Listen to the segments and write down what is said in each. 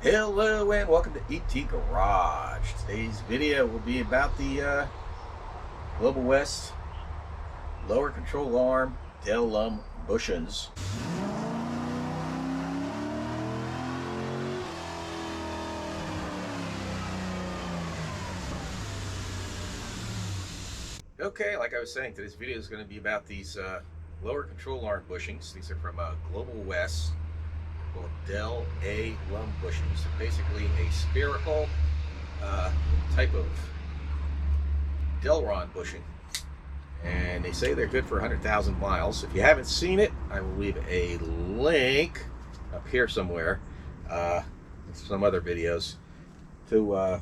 Hello and welcome to ET Garage. Today's video will be about the Globil West lower control arm Del-A-Lum Bushings. Okay, like I was saying, today's video is going to be about these lower control arm bushings. These are from Globil West, called Del-A-Lum Bushings. Basically a spherical type of Delron bushing, and they say they're good for 100,000 miles. If you haven't seen it, I will leave a link up here somewhere, some other videos, to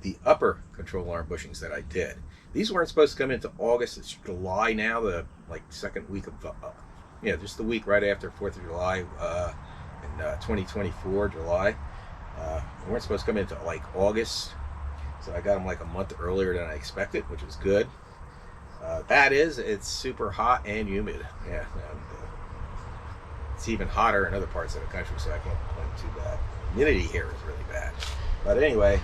the upper control arm bushings that I did. These weren't supposed to come into August. It's July now, the second week of just the week right after 4th of July in 2024 July. They weren't supposed to come into August, so I got them a month earlier than I expected, which was good. It's super hot and humid. Yeah, and, it's even hotter in other parts of the country, so I can't complain too bad. Humidity here is really bad. But anyway,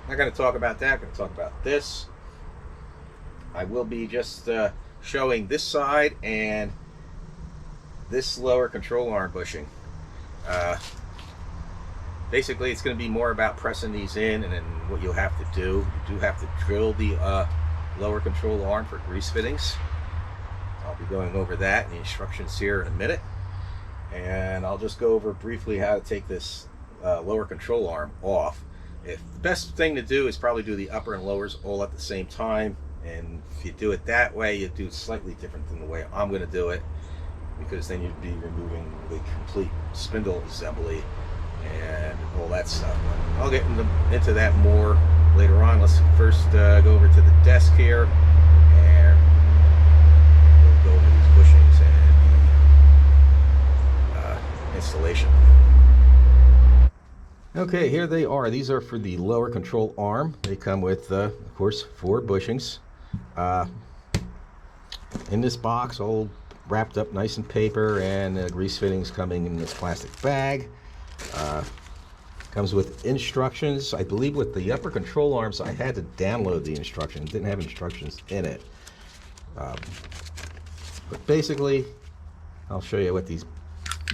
I'm not going to talk about that. I'm going to talk about this. I will be just showing this side and this lower control arm bushing. Basically, it's going to be more about pressing these in, and then what you'll have to do, you do have to drill the lower control arm for grease fittings. I'll be going over that and the instructions here in a minute, and I'll just go over briefly how to take this lower control arm off. The best thing to do is probably do the upper and lowers all at the same time, and if you do it that way, you do it slightly different than the way I'm going to do it, because then you'd be removing the complete spindle assembly and all that stuff. But I'll get into that more later on. Let's first go over to the desk here, and we'll go over these bushings and the installation. Okay, here they are. These are for the lower control arm. They come with, of course, 4 bushings. In this box, all wrapped up nice in paper, and grease fittings coming in this plastic bag. Comes with instructions. I believe with the upper control arms, I had to download the instructions. It didn't have instructions in it. But basically, I'll show you what these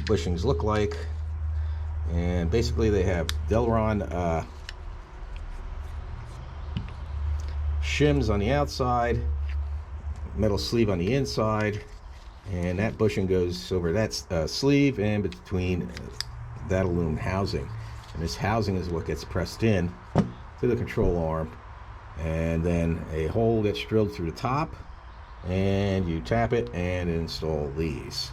bushings look like. And basically, they have Delron shims on the outside, metal sleeve on the inside, and that bushing goes over that sleeve and between that aluminum housing. And this housing is what gets pressed in to the control arm, and then a hole gets drilled through the top, and you tap it and install these.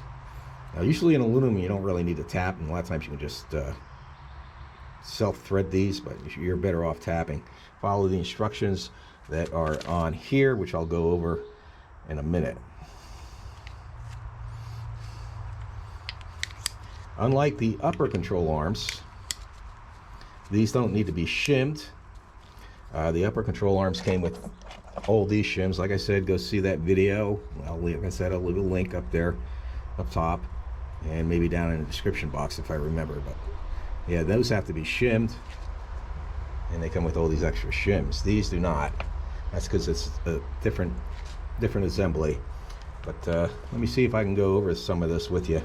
Now, usually in aluminum you don't really need to tap, and a lot of times you can just self-thread these, but you're better off tapping. Follow the instructions that are on here, which I'll go over in a minute. Unlike the upper control arms, these don't need to be shimmed. The upper control arms came with all these shims. Like I said, go see that video. I'll leave a link up there, up top, and maybe down in the description box if I remember. But yeah, those have to be shimmed, and they come with all these extra shims. These do not. That's because it's a different assembly. But let me see if I can go over some of this with you.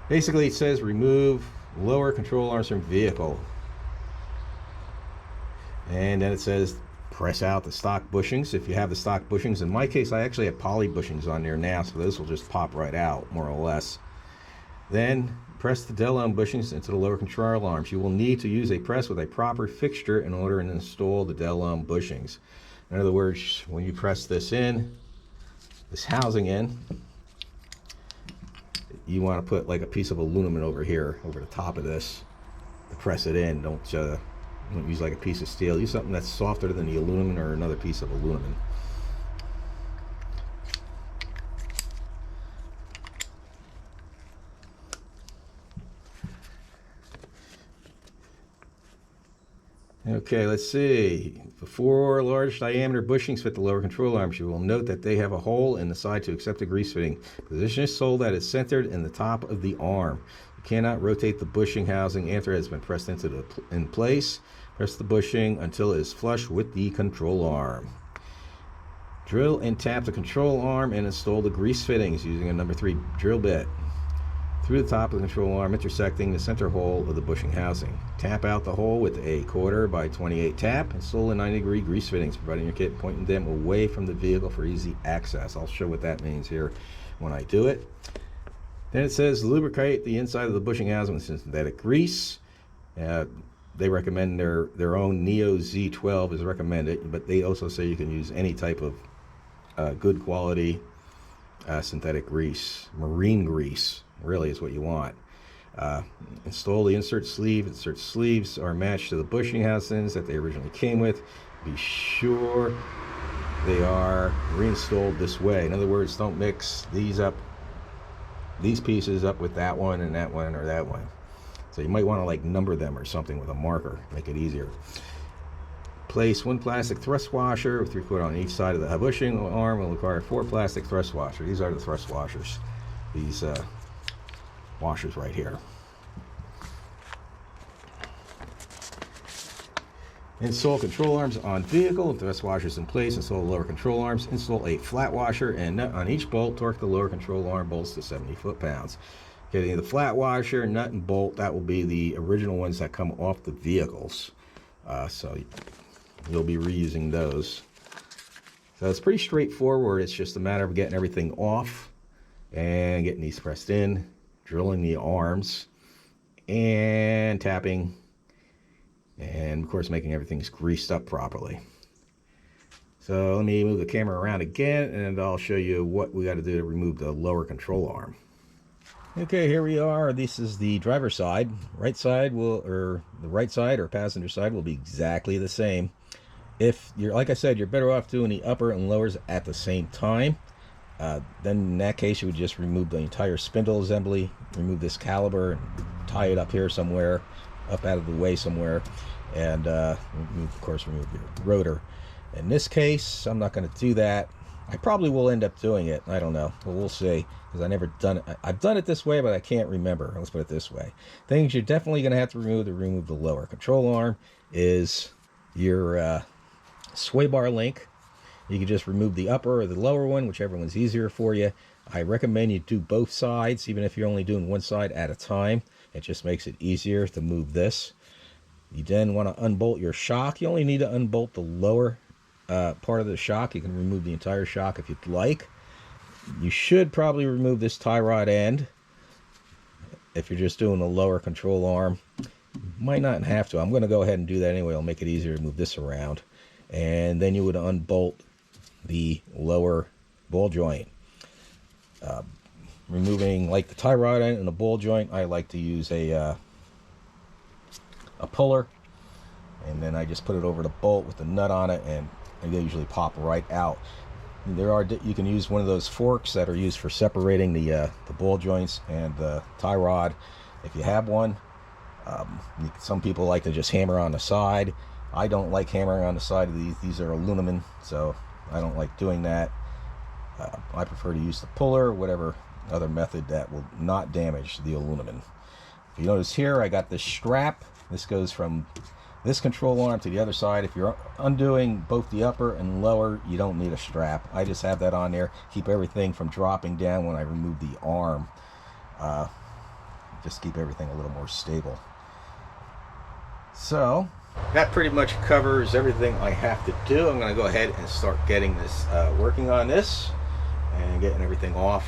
Basically, it says remove lower control arms from vehicle, and then it says press out the stock bushings if you have the stock bushings. In my case, I actually have poly bushings on there now, so those will just pop right out, more or less. Then press the Del-A-Lum bushings into the lower control arms. You will need to use a press with a proper fixture in order to install the Del-A-Lum bushings. In other words, when you press this housing in, you want to put a piece of aluminum over here, over the top of this, to press it in. Don't use a piece of steel. Use something that's softer than the aluminum, or another piece of aluminum. Okay, let's see. The 4 large diameter bushings fit the lower control arms. You will note that they have a hole in the side to accept a grease fitting. Position is so that it's centered in the top of the arm. You cannot rotate the bushing housing after it has been pressed in place. Press the bushing until it is flush with the control arm. Drill and tap the control arm and install the grease fittings using a number 3 drill bit through the top of the control arm, intersecting the center hole of the bushing housing. Tap out the hole with a 1/4 by 28 tap. Install the 90-degree grease fittings, providing your kit, pointing them away from the vehicle for easy access. I'll show what that means here when I do it. Then it says lubricate the inside of the bushing housing with synthetic grease. They recommend their own Neo Z12 is recommended, but they also say you can use any type of good quality synthetic grease. Marine grease really is what you want. Install the insert sleeve. Insert sleeves are matched to the bushing housings that they originally came with. Be sure they are reinstalled this way. In other words, don't mix these pieces up with that one and that one or that one. So you might want to like number them or something with a marker, make it easier. Place 1 plastic thrust washer with 3/4 on each side of the bushing arm. Will require 4 plastic thrust washers. These are the thrust washers. These washers right here. Install control arms on vehicle. With thrust washers in place, install the lower control arms. Install a flat washer and nut on each bolt. Torque the lower control arm bolts to 70 foot-pounds. Getting the flat washer, nut, and bolt, that will be the original ones that come off the vehicles. So you'll be reusing those. So it's pretty straightforward. It's just a matter of getting everything off and getting these pressed in, drilling the arms, and tapping, and of course making everything greased up properly. So let me move the camera around again, and I'll show you what we got to do to remove the lower control arm. Okay, here we are. This is the driver's side. Right side the right side or passenger side will be exactly the same. If you're, like I said, you're better off doing the upper and lowers at the same time. Then in that case, you would just remove the entire spindle assembly, remove this caliber, and tie it up here somewhere, up out of the way somewhere, and of course remove your rotor. In this case, I'm not going to do that. I probably will end up doing it. I don't know, but we'll see, because I never done it. I've done it this way, but I can't remember. Let's put it this way. Things you're definitely going to have to remove the lower control arm is your sway bar link. You can just remove the upper or the lower one, whichever one's easier for you. I recommend you do both sides, even if you're only doing one side at a time. It just makes it easier to move this. You then want to unbolt your shock. You only need to unbolt the lower part of the shock. You can remove the entire shock if you'd like. You should probably remove this tie rod end if you're just doing the lower control arm. Might not have to. I'm going to go ahead and do that anyway. I'll make it easier to move this around. And then you would unbolt the lower ball joint. Removing like the tie rod end and the ball joint, I like to use a puller, and then I just put it over the bolt with the nut on it, and they usually pop right out. You can use one of those forks that are used for separating the ball joints and the tie rod if you have one. Some people like to just hammer on the side. I don't like hammering on the side of these. These are aluminum, so I don't like doing that. I prefer to use the puller or whatever other method that will not damage the aluminum. If you notice here, I got this strap. This goes from this control arm to the other side. If you're undoing both the upper and lower, you don't need a strap. I just have that on there, keep everything from dropping down when I remove the arm. Just keep everything a little more stable. So that pretty much covers everything I have to do. I'm going to go ahead and start getting this working on this and getting everything off,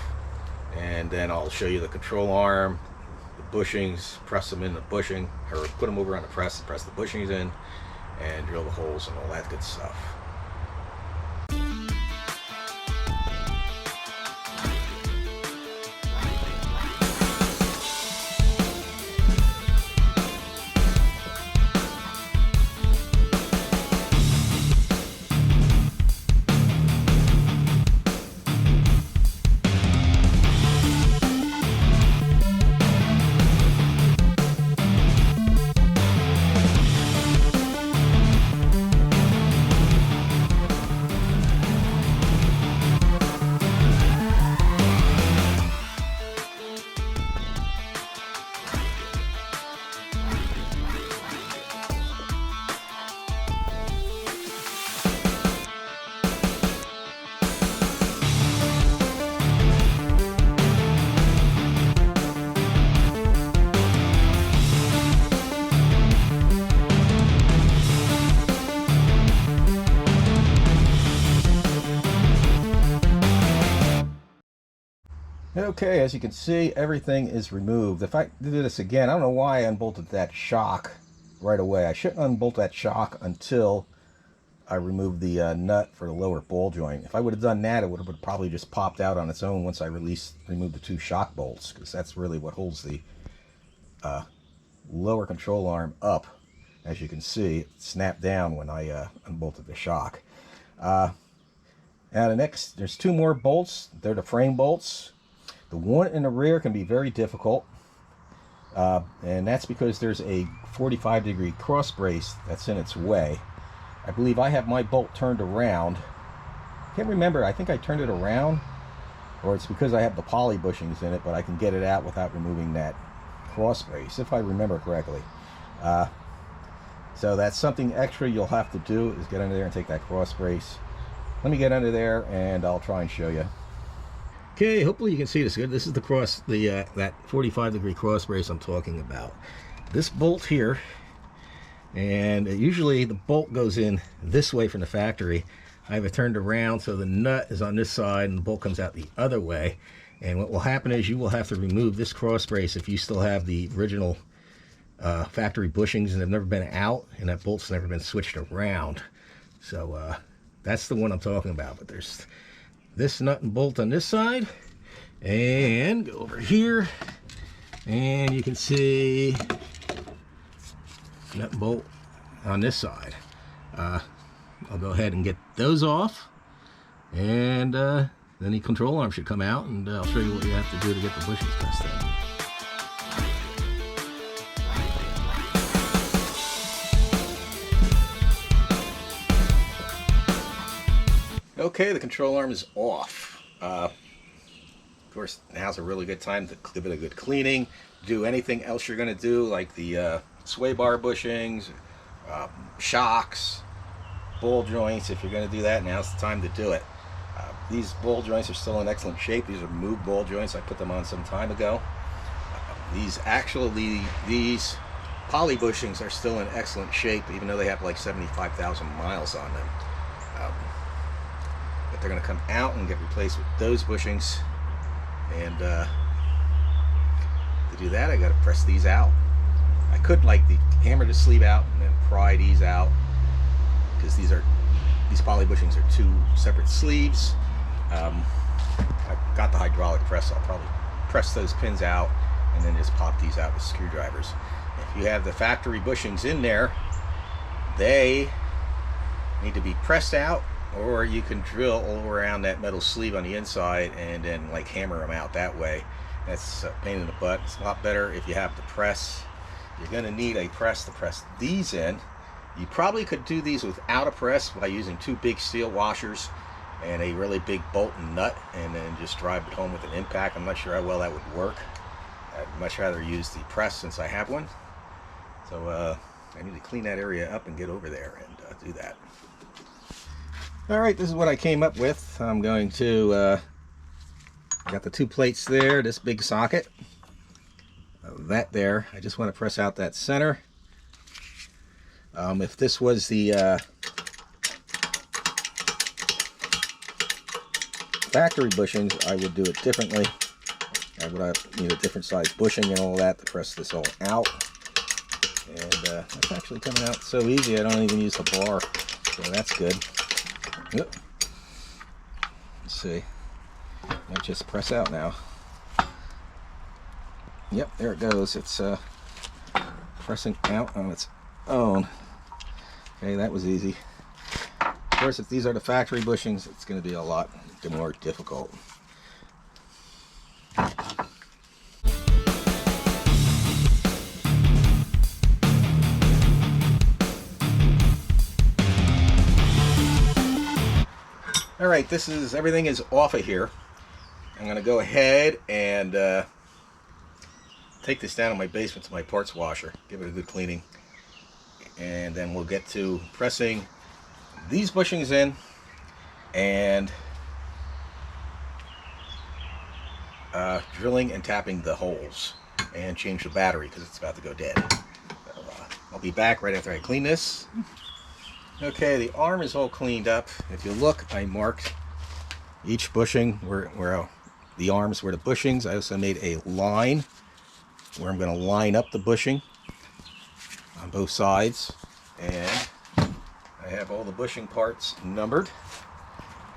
and then I'll show you the control arm, the bushings, press them in the bushing, or put them over on the press and press the bushings in and drill the holes and all that good stuff. Okay, as you can see, everything is removed. If I do this again, I don't know why I unbolted that shock right away. I shouldn't unbolt that shock until I removed the nut for the lower ball joint. If I would have done that, it would have probably just popped out on its own once I removed the 2 shock bolts, because that's really what holds the lower control arm up. As you can see, it snapped down when I unbolted the shock. Now there's 2 more bolts. They're the frame bolts. The one in the rear can be very difficult, and that's because there's a 45-degree cross brace that's in its way. I believe I have my bolt turned around. Can't remember, I think I turned it around, or it's because I have the poly bushings in it, but I can get it out without removing that cross brace, if I remember correctly. So that's something extra you'll have to do, is get under there and take that cross brace. Let me get under there and I'll try and show you. Okay, hopefully you can see this good. This is the that 45-degree cross brace I'm talking about. This bolt here, and usually the bolt goes in this way from the factory. I have it turned around so the nut is on this side and the bolt comes out the other way. And what will happen is you will have to remove this cross brace if you still have the original factory bushings and they've never been out and that bolt's never been switched around. So that's the one I'm talking about. But there's this nut and bolt on this side, and go over here and you can see nut and bolt on this side. I'll go ahead and get those off, and then the control arm should come out, and I'll show you what you have to do to get the bushings tested. Okay, the control arm is off. Of course, now's a really good time to give it a good cleaning. Do anything else you're going to do, like the sway bar bushings, shocks, ball joints. If you're going to do that, now's the time to do it. These ball joints are still in excellent shape. These are moved ball joints. I put them on some time ago. These poly bushings are still in excellent shape, even though they have like 75,000 miles on them. But they're going to come out and get replaced with those bushings. And to do that, I got to press these out. I could hammer the sleeve out and then pry these out, because these poly bushings are 2 separate sleeves. I've got the hydraulic press. I'll probably press those pins out and then just pop these out with screwdrivers. If you have the factory bushings in there, they need to be pressed out, or you can drill all around that metal sleeve on the inside and then hammer them out that way. That's a pain in the butt. It's a lot better if you have the press. You're going to need a press to press these in. You probably could do these without a press by using 2 big steel washers and a really big bolt and nut, and then just drive it home with an impact. I'm not sure how well that would work. I'd much rather use the press since I have one. So I need to clean that area up and get over there and do that. Alright, this is what I came up with. I'm going to got the 2 plates there, this big socket, that there. I just want to press out that center. If this was the factory bushings, I would do it differently. I would need a different size bushing and all that to press this all out. And it's actually coming out so easy, I don't even use the bar, so that's good. Yep. Let's see. Might just press out now. Yep, there it goes. It's pressing out on its own. Okay, that was easy. Of course, if these are the factory bushings, it's going to be a lot more difficult. Alright, everything is off of here. I'm going to go ahead and take this down in my basement to my parts washer, give it a good cleaning, and then we'll get to pressing these bushings in and drilling and tapping the holes and change the battery because it's about to go dead. So, I'll be back right after I clean this. Okay, the arm is all cleaned up. If you look, I marked each bushing where the arms were the bushings. I also made a line where I'm going to line up the bushing on both sides, and I have all the bushing parts numbered,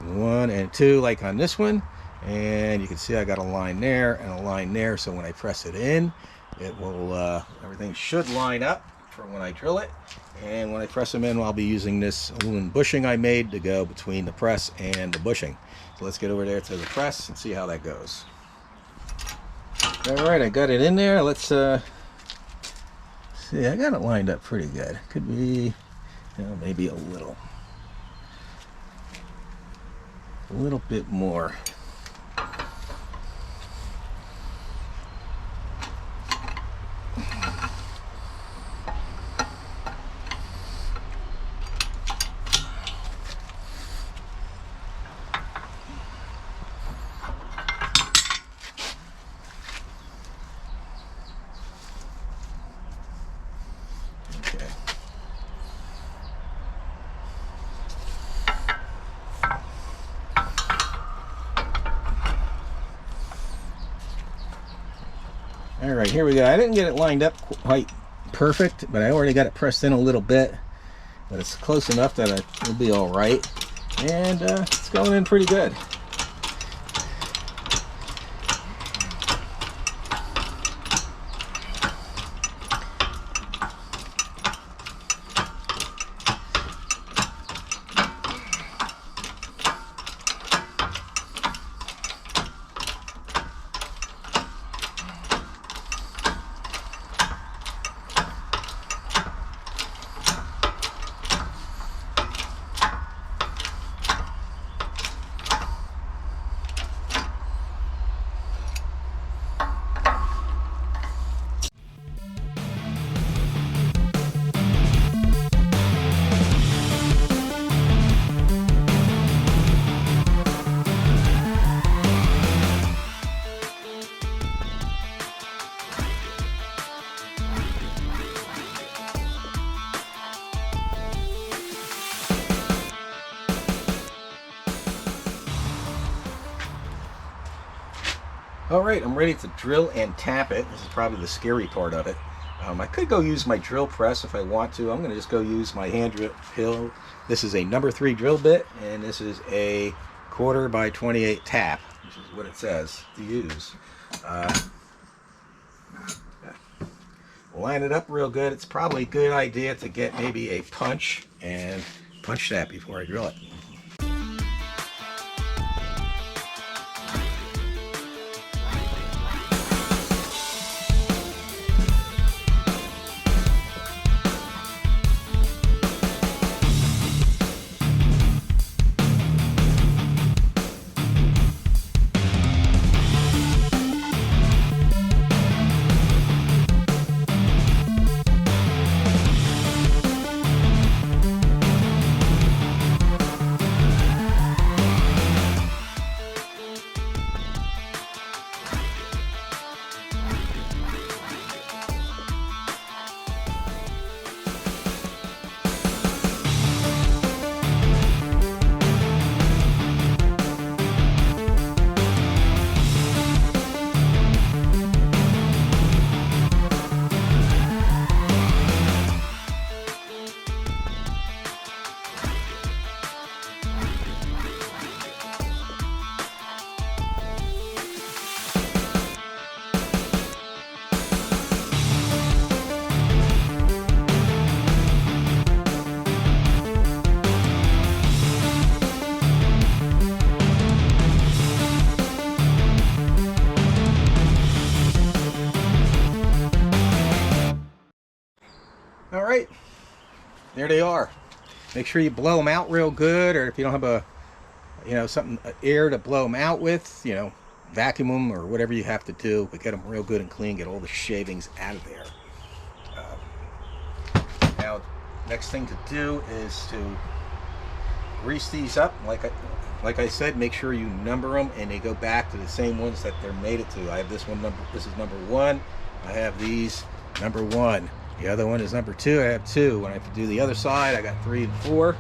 1 and 2 like on this one, and you can see I got a line there and a line there, so when I press it in, it will everything should line up for when I drill it. And when I press them in, I'll be using this aluminum bushing I made to go between the press and the bushing. So let's get over there to the press and see how that goes. Alright, I got it in there. Let's see, I got it lined up pretty good. Could be, maybe a little bit more. Alright, here we go. I didn't get it lined up quite perfect, but I already got it pressed in a little bit. But it's close enough that it'll be alright. And it's going in pretty good. Alright, I'm ready to drill and tap it. This is probably the scary part of it. I could go use my drill press if I want to. I'm going to just go use my hand drill. This is a number 3 drill bit, and this is a 1/4 by 28 tap, which is what it says to use. Line it up real good. It's probably a good idea to get maybe a punch and punch that before I drill it. Alright, there they are. Make sure you blow them out real good, or if you don't have a, something, air to blow them out with, vacuum them or whatever you have to do, but get them real good and clean, get all the shavings out of there. Now, next thing to do is to grease these up. Like I said, make sure you number them and they go back to the same ones that they're made it to. I have this one this is number 1. I have these number 1. The other one is number 2. I have 2. When I have to do the other side, I got 3 and 4.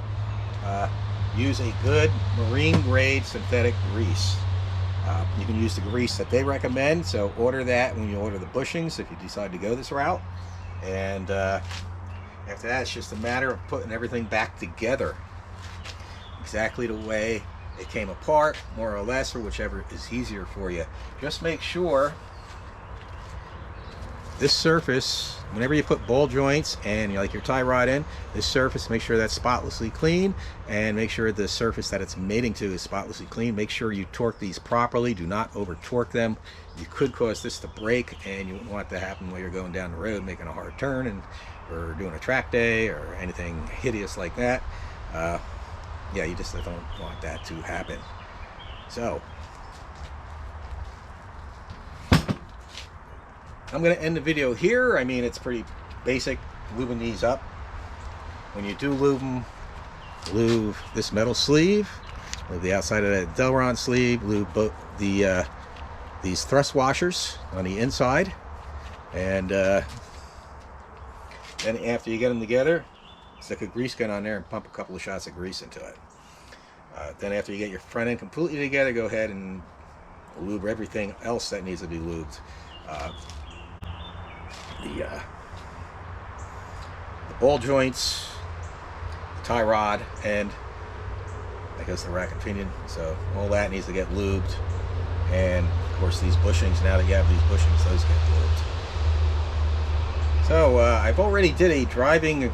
Use a good marine grade synthetic grease. You can use the grease that they recommend, so order that when you order the bushings if you decide to go this route. And after that, it's just a matter of putting everything back together exactly the way it came apart, more or less, or whichever is easier for you. Just make sure this surface, whenever you put ball joints and like your tie rod in, this surface, make sure that's spotlessly clean, and make sure the surface that it's mating to is spotlessly clean. Make sure you torque these properly. Do not over torque them. You could cause this to break, and you wouldn't want that to happen while you're going down the road making a hard turn or doing a track day or anything hideous like that. Yeah, you just don't want that to happen. So I'm going to end the video here. I mean, it's pretty basic, lubing these up. When you do lube them, lube this metal sleeve, lube the outside of that Delron sleeve, lube both these thrust washers on the inside, and then after you get them together, stick a grease gun on there and pump a couple of shots of grease into it. Then after you get your front end completely together, go ahead and lube everything else that needs to be lubed. The ball joints, the tie rod, and that goes the rack and pinion. So all that needs to get lubed. And of course these bushings, now that you have these bushings, those get lubed. So I've already did a driving,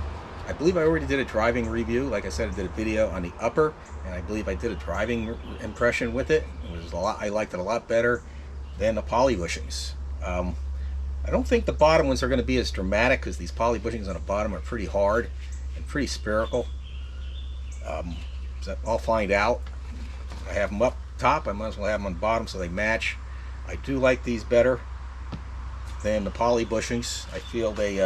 I believe I already did a driving review. Like I said, I did a video on the upper, and I believe I did a driving impression with it. It was a lot, I liked it a lot better than the poly bushings. I don't think the bottom ones are going to be as dramatic, because these poly bushings on the bottom are pretty hard and pretty spherical. So I'll find out. I have them up top, I might as well have them on the bottom so they match. I do like these better than the poly bushings. I feel they,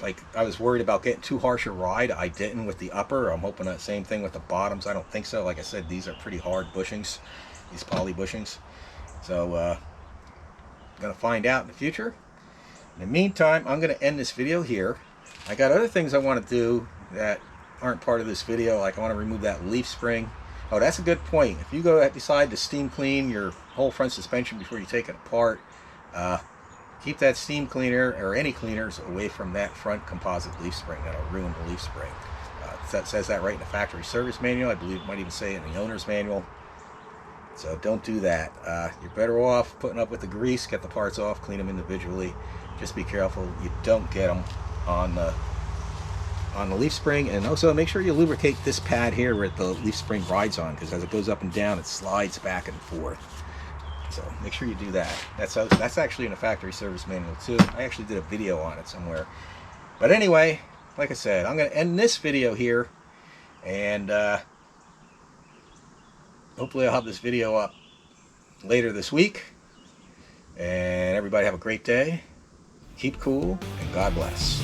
like I was worried about getting too harsh a ride. I didn't with the upper. I'm hoping that same thing with the bottoms. I don't think so. Like I said, these are pretty hard bushings, these poly bushings. So, going to find out in the future. In the meantime, I'm going to end this video here. I got other things I want to do that aren't part of this video, like I want to remove that leaf spring. Oh, that's a good point. If you decide to steam clean your whole front suspension before you take it apart, keep that steam cleaner or any cleaners away from that front composite leaf spring. That'll ruin the leaf spring. That says that right in the factory service manual. I believe it might even say it in the owner's manual. So don't do that. You're better off putting up with the grease, get the parts off, clean them individually. Just be careful you don't get them on the leaf spring. And also make sure you lubricate this pad here where the leaf spring rides on, because as it goes up and down, it slides back and forth. So make sure you do that. That's actually in the factory service manual too. I actually did a video on it somewhere. But anyway, like I said, I'm going to end this video here, and hopefully I'll have this video up later this week. And everybody have a great day. Keep cool, and God bless.